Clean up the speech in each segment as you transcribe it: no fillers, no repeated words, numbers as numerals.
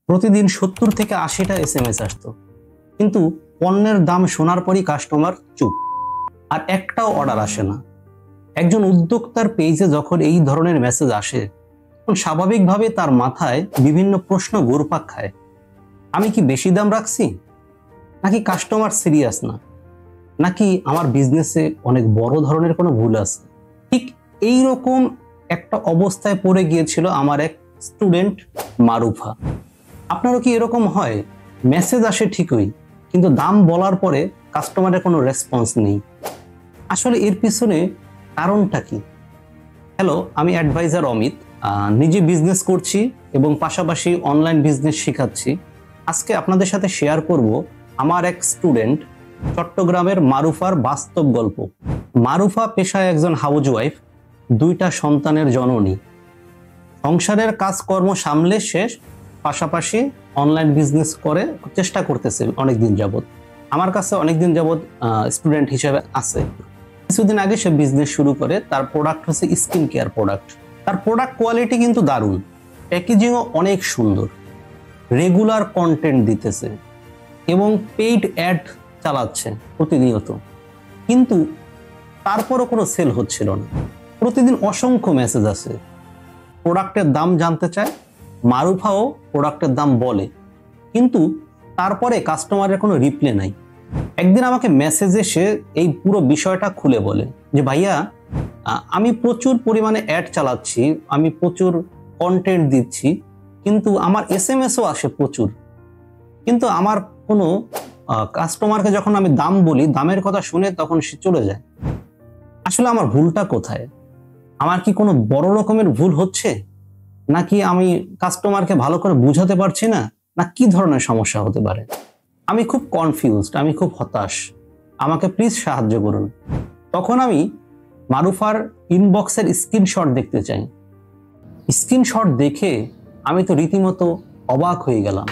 প্রতিদিন 70 থেকে 80টা এসএমএস আসতো, কিন্তু পণ্যের দাম শোনার পরই কাস্টমার চুপ, আর একটাও অর্ডার আসে না। একজন উদ্যোক্তার পেজে যখন এই ধরনের মেসেজ আসে, তখন স্বাভাবিকভাবে তার মাথায় বিভিন্ন প্রশ্ন ঘুরপাক খায়। আমি কি বেশি দাম রাখছি, নাকি কাস্টমার সিরিয়াস না, নাকি আমার বিজনেসে অনেক বড় ধরনের কোনো ভুল আছে? ঠিক এইরকম একটা অবস্থায় পড়ে গিয়েছিল আমার এক স্টুডেন্ট মারুফা। আপনারও কি এরকম হয়? মেসেজ আসে ঠিকই, কিন্তু দাম বলার পরে কাস্টমারের কোনো রেসপন্স নেই। আসলে এর পিছনে কারণটা কি? হ্যালো, আমি অ্যাডভাইজার অমিত। নিজে বিজনেস করছি এবং পাশাপাশি অনলাইন বিজনেস শেখাচ্ছি। আজকে আপনাদের সাথে শেয়ার করব আমার এক স্টুডেন্ট চট্টগ্রামের মারুফার বাস্তব গল্প। মারুফা পেশায় একজন হাউজওয়াইফ, 2টা সন্তানের জননী। সংসারের কাজকর্ম সামলে শেষ, পাশাপাশি অনলাইন বিজনেস করে চেষ্টা করতেছে অনেকদিন যাবত। আমার কাছে অনেকদিন যাবত স্টুডেন্ট হিসেবে আছে। কিছুদিন আগে সে বিজনেস শুরু করে। তার প্রোডাক্ট হচ্ছে স্কিন কেয়ার প্রোডাক্ট। তার প্রোডাক্ট কোয়ালিটি কিন্তু দারুণ, প্যাকেজিংও অনেক সুন্দর, রেগুলার কন্টেন্ট দিতেছে এবং পেইড অ্যাড চালাচ্ছে প্রতিনিয়ত, কিন্তু তারপরও কোনো সেল হচ্ছিল না। প্রতিদিন অসংখ্য মেসেজ আছে, প্রোডাক্টের দাম জানতে চায়, মারুফাও প্রোডাক্টের দাম বলে, কিন্তু তারপরে কাস্টমারের কোনো রিপ্লাই নাই। একদিন আমাকে মেসেজে সে এই পুরো বিষয়টা খুলে বলে যে, ভাইয়া, আমি প্রচুর পরিমাণে অ্যাড চালাচ্ছি, আমি প্রচুর কন্টেন্ট দিচ্ছি, কিন্তু আমার এসএমএসও আসে প্রচুর, কিন্তু আমার কোনো কাস্টমারকে যখন আমি দাম বলি, দামের কথা শুনে তখন সে চলে যায়। আসলে আমার ভুলটা কোথায়? আমার কি কোনো বড় রকমের ভুল হচ্ছে, নাকি আমি কাস্টমারকে ভালো করে বুঝাতে পারছি না, না কি ধরনের সমস্যা হতে পারে? আমি খুব কনফিউজড, আমি খুব হতাশ, আমাকে প্লিজ সাহায্য করুন। তখন আমি মারুফার ইনবক্সের স্ক্রিনশট দেখতে চাই। স্ক্রিনশট দেখে আমি তো রীতিমতো অবাক হয়ে গেলাম।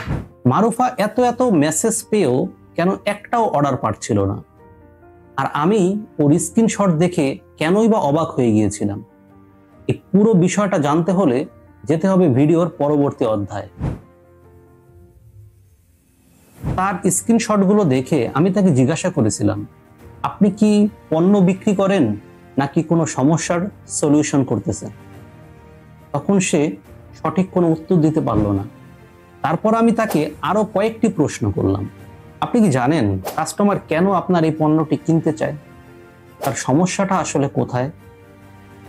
মারুফা এত এত মেসেজ পেয়েও কেন একটাও অর্ডার পাচ্ছিল না, আর আমি ওর স্ক্রিনশট দেখে কেনই বা অবাক হয়ে গিয়েছিলাম। এই পুরো বিষয়টা জানতে হলে যেতে হবে ভিডিওর পরবর্তী অধ্যায়। তার স্ক্রিনশটগুলো দেখে আমি তাকে জিজ্ঞাসা করেছিলাম, আপনি কি পণ্য বিক্রি করেন, নাকি কোনো সমস্যার সলিউশন করতেছেন? তখন সে সঠিক কোনো উত্তর দিতে পারলো না। তারপর আমি তাকে আরো কয়েকটি প্রশ্ন করলাম। আপনি কি জানেন কাস্টমার কেন আপনার এই পণ্যটি কিনতে চায়? তার সমস্যাটা আসলে কোথায়?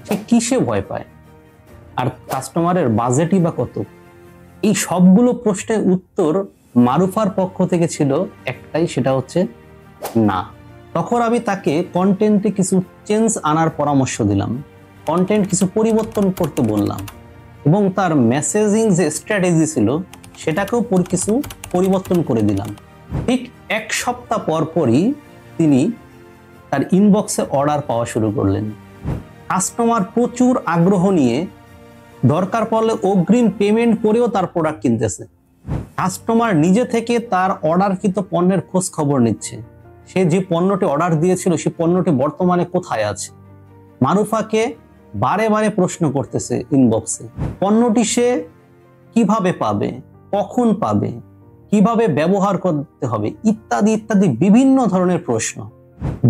সে কিসে ভয় পায়? আর কাস্টমারের বাজেটই বা কত? এই সবগুলো প্রশ্নের উত্তর মারুফার পক্ষ থেকে ছিল একটাই, সেটা হচ্ছে না। তখন আমি তাকে কন্টেন্টে কিছু চেঞ্জ আনার পরামর্শ দিলাম, কন্টেন্ট কিছু পরিবর্তন করতে বললাম, এবং তার মেসেজিং যে স্ট্র্যাটেজি ছিল সেটাকেও কিছু পরিবর্তন করে দিলাম। ঠিক 1 সপ্তাহ পরই তিনি তার ইনবক্সে অর্ডার পাওয়া শুরু করলেন। কাস্টমার প্রচুর আগ্রহ নিয়ে দরকার পড়লে অগ্রিম পেমেন্ট করেও তার প্রোডাক্ট কিনতেছে। কাস্টমার নিজে থেকে তার অর্ডারকৃত পণ্যের খোঁজ খবর নিচ্ছে। সে যে পণ্যটি অর্ডার দিয়েছিল সেই পণ্যটি বর্তমানে কোথায় আছে। মারুফাকে বারে বারে প্রশ্ন করতেছে ইনবক্সে, পণ্যটি সে কিভাবে পাবে, কখন পাবে, কিভাবে ব্যবহার করতে হবে, ইত্যাদি ইত্যাদি বিভিন্ন ধরনের প্রশ্ন।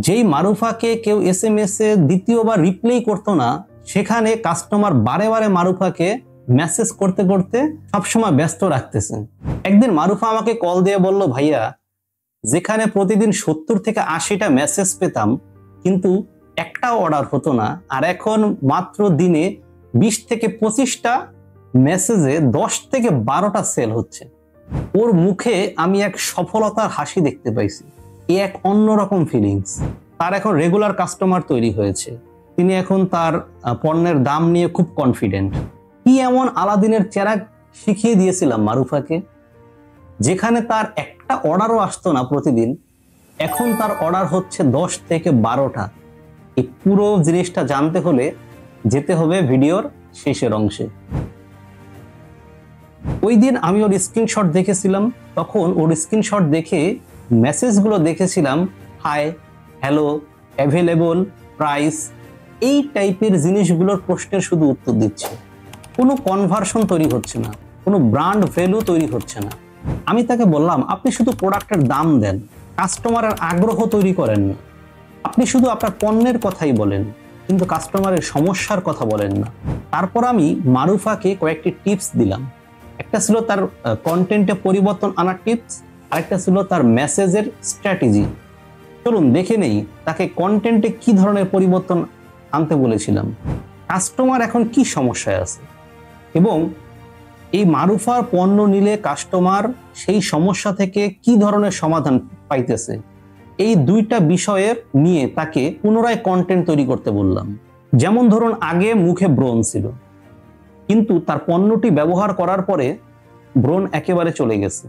যেই মারুফাকে কেউ এসএমএস এ দ্বিতীয়বার রিপ্লাই করতো না, সেখানে কাস্টমার বারে বারে মারুফাকে মেসেজ করতে করতে সবসময় ব্যস্ত রাখতেছেন। একদিন মারুফা আমাকে কল দিয়ে বলল, ভাইয়া, যেখানে প্রতিদিন 70 থেকে 80টা মেসেজ পেতাম, কিন্তু একটাও অর্ডার হতো না, আর এখন মাত্র দিনে 20 থেকে 25টা মেসেজে 10 থেকে 12টা সেল হচ্ছে। ওর মুখে আমি এক সফলতার হাসি দেখতে পাইছি। এক অন্যরকম ফিলিংস। তার এখন রেগুলার কাস্টমার তৈরি হয়েছে। তিনি এখন তার পণ্যের দাম নিয়ে খুব কনফিডেন্ট। কি এমন আলাদিনের চেরাগ শিখিয়ে দিয়েছিলাম মারুফাকে, যেখানে তার একটা অর্ডারও আসতো না প্রতিদিন, এখন তার অর্ডার হচ্ছে 10 থেকে 12টা। এই পুরো জিনিসটা জানতে হলে যেতে হবে ভিডিওর শেষের অংশে। ওই দিন আমি ওর স্ক্রিনশট দেখেছিলাম, তখন ওর স্ক্রিনশট দেখে মেসেজগুলো দেখেছিলাম হাই, হ্যালো, অ্যাভেলেবল, প্রাইস, এই টাইপের জিনিসগুলোর প্রশ্নের শুধু উত্তর দিচ্ছে। কোনো কনভার্সন তৈরি হচ্ছে না, কোনো ব্র্যান্ড ভ্যালু তৈরি হচ্ছে না। আমি তাকে বললাম, আপনি শুধু প্রোডাক্টের দাম দেন, কাস্টমারের আগ্রহ তৈরি করেন না। আপনি শুধু আপনার পণ্যের কথাই বলেন, কিন্তু কাস্টমারের সমস্যার কথা বলেন না। তারপর আমি মারুফাকে কয়েকটি টিপস দিলাম। একটা ছিল তার কন্টেন্টে পরিবর্তন আনার টিপস, আরেকটা ছিল তার মেসেজের স্ট্র্যাটেজি। চলুন দেখে নেই তাকে কন্টেন্টে কি ধরনের পরিবর্তন আনতে বলেছিলাম, কাস্টমার এখন কি সমস্যায় আছে, এবং এই মারুফার পণ্য নিলে কাস্টমার সেই সমস্যা থেকে কি ধরনের সমাধান পাইতেছে। এই দুইটা বিষয়ের নিয়ে তাকে পুনরায় কন্টেন্ট তৈরি করতে বললাম। যেমন ধরুন, আগে মুখে ব্রণ ছিল, কিন্তু তার পণ্যটি ব্যবহার করার পরে ব্রণ একেবারে চলে গেছে।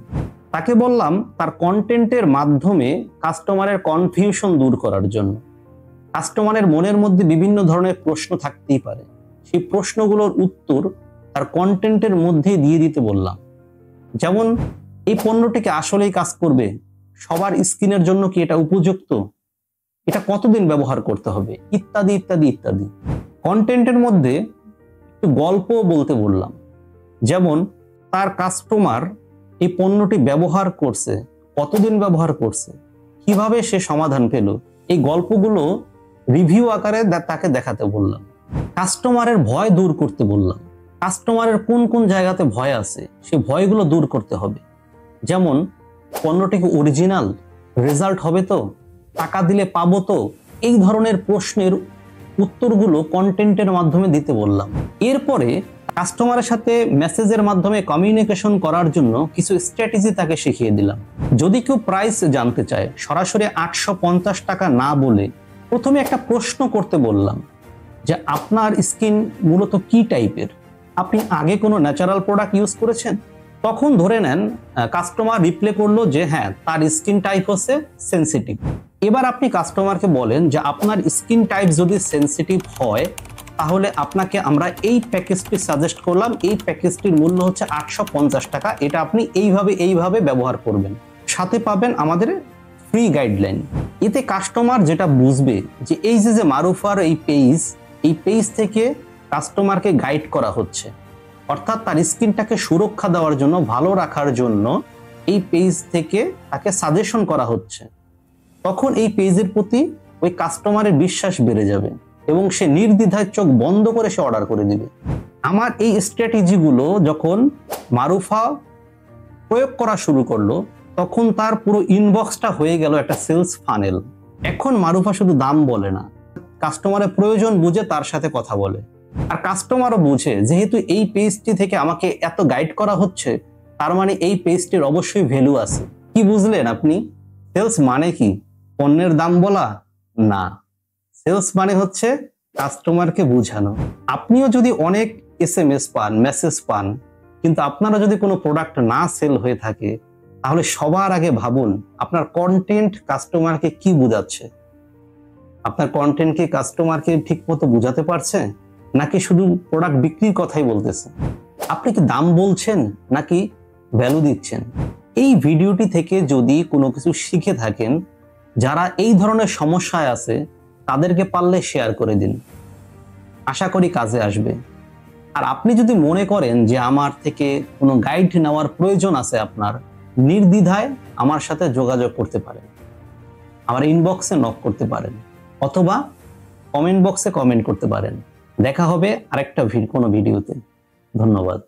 তাকে বললাম তার কন্টেন্টের মাধ্যমে কাস্টমারের কনফিউশন দূর করার জন্য। কাস্টমারের মনের মধ্যে বিভিন্ন ধরনের প্রশ্ন থাকতেই পারে, সেই প্রশ্নগুলোর উত্তর তার কন্টেন্টের মধ্যে দিয়ে দিতে বললাম। যেমন, এই পণ্যটিকে আসলেই কাজ করবে, সবার স্কিনের জন্য কি এটা উপযুক্ত, এটা কতদিন ব্যবহার করতে হবে, ইত্যাদি ইত্যাদি ইত্যাদি। কন্টেন্টের মধ্যে একটু গল্প বলতে বললাম। যেমন, তার কাস্টমার এই পণ্যটি ব্যবহার করছে, কতদিন ব্যবহার করছে, কিভাবে সে সমাধান পেল, এই গল্পগুলো রিভিউ আকারে তাকে দেখাতে বললাম। কাস্টমারের ভয় দূর করতে বললাম। কাস্টমারের কোন কোন জায়গাতে ভয় আছে, সেই ভয়গুলো দূর করতে হবে। যেমন, পণ্যটি কি অরিজিনাল, রেজাল্ট হবে তো, টাকা দিলে পাবো তো, এই ধরনের প্রশ্নের উত্তরগুলো কন্টেন্টের মাধ্যমে দিতে বললাম। এরপরে কাস্টমারের সাথে মেসেজের মাধ্যমে কমিউনিকেশন করার জন্য কিছু স্ট্র্যাটেজি তাকে শিখিয়ে দিলাম। যদি কেউ প্রাইস জানতে চায়, সরাসরি 850 টাকা না বলে প্রথমে একটা প্রশ্ন করতে বললাম যে আপনার স্কিন মূলত কি টাইপের, আপনি আগে কোনো ন্যাচারাল প্রোডাক্ট ইউজ করেছেন? তখন ধরে নেন কাস্টমার রিপ্লাই করলো যে হ্যাঁ, তার স্কিন টাইপ হচ্ছে সেনসিটিভ। এবার আপনি কাস্টমারকে বলেন যে আপনার স্কিন টাইপ যদি সেনসিটিভ হয়, তাহলে আপনাকে আমরা এই প্যাকেজটি সাজেস্ট করলাম। এই প্যাকেজটির মূল্য হচ্ছে 850 টাকা, এটা আপনি এইভাবে ব্যবহার করবেন, সাথে পাবেন আমাদের ফ্রি গাইডলাইন। এতে কাস্টমার যেটা বুঝবে যে এই যে মারুফার এই পেজ থেকে কাস্টমারকে গাইড করা হচ্ছে, অর্থাৎ তার স্কিনটাকে সুরক্ষা দেওয়ার জন্য, ভালো রাখার জন্য এই পেজ থেকে তাকে সাজেশন করা হচ্ছে। তখন এই পেজের প্রতি ওই কাস্টমারের বিশ্বাস বেড়ে যাবে এবং সে নির্দ্বিধায় চোখ বন্ধ করে সে অর্ডার করে দিবে। আমার এই স্ট্র্যাটেজিগুলো যখন মারুফা প্রয়োগ করা শুরু করলো, তখন তার পুরো ইনবক্সটা হয়ে গেল একটা সেলস ফানেল। এখন মারুফা শুধু দাম বলে না, কাস্টমারের প্রয়োজন বুঝে তার সাথে কথা বলে। আর কাস্টমারও বুঝে যেহেতু এই পেজটি থেকে আমাকে এত গাইড করা হচ্ছে, তার মানে এই পেজটির অবশ্যই ভ্যালু আছে। কি বুঝলেন আপনি? সেলস মানে কি পণ্যের দাম বলা না, সেলস মানে হচ্ছে কাস্টমারকে বোঝানো। আপনিও যদি অনেক SMS পান, মেসেজ পান, কিন্তু আপনারা যদি কোনো প্রোডাক্ট না সেল হয়ে থাকে, তাহলে সবার আগে ভাবুন আপনার কন্টেন্ট কাস্টমারকে কি বোঝাচ্ছে। আপনার কন্টেন্ট কি কাস্টমারকে ঠিক মতো বোঝাতে পারছে, নাকি শুধু প্রোডাক্ট বিক্রির কথাই বলতেছে? আপনি কি দাম বলছেন নাকি ভ্যালু দিচ্ছেন? এই ভিডিওটি থেকে যদি কোনো কিছু শিখে থাকেন, যারা এই ধরনের সমস্যায় আছে তাদেরকে পারলে শেয়ার করে দিন, আশা করি কাজে আসবে। আর আপনি যদি মনে করেন যে আমার থেকে কোনো গাইড নেওয়ার প্রয়োজন আছে, আপনার নির্দ্বিধায় আমার সাথে যোগাযোগ করতে পারেন, আমার ইনবক্সে নক করতে পারেন, অথবা কমেন্ট বক্সে কমেন্ট করতে পারেন। দেখা হবে আরেকটা কোনো ভিডিওতে। ধন্যবাদ।